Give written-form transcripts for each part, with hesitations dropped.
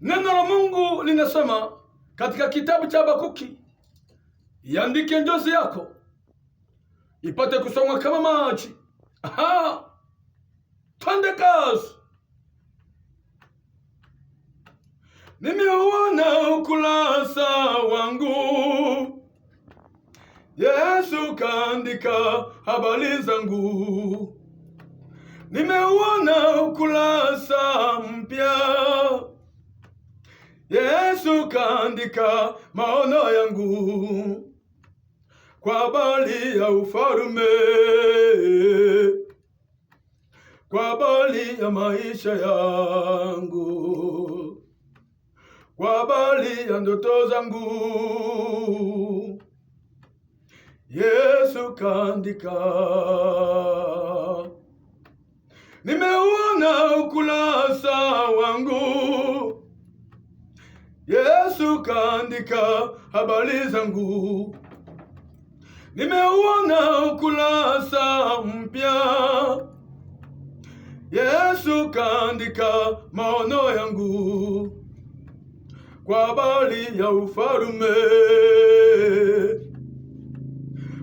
Neno la Mungu linasema katika kitabu cha Habakuki, iandike njozi yako ipate kusomwa kama maji. Twende kazi. Nimeuona ukurasa wangu, Yesu kaandika habari zangu. Nimeuona ukurasa mpya, Yesu kaandika maono yangu kwa habari ya ufalme, kwa habari ya maisha yangu, kwa habari ya ndoto zangu, Yesu kaandika. Nimeuona ukurasa wangu, Yesu kaandika habari zangu. Nimeuona ukurasa mpya, Yesu kaandika maono yangu kwa habari ya ufalme,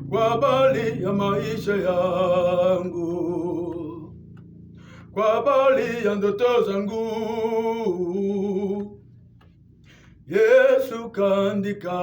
kwa habari ya maisha yangu, kwa habari ya ndoto zangu, Yesu kaandika.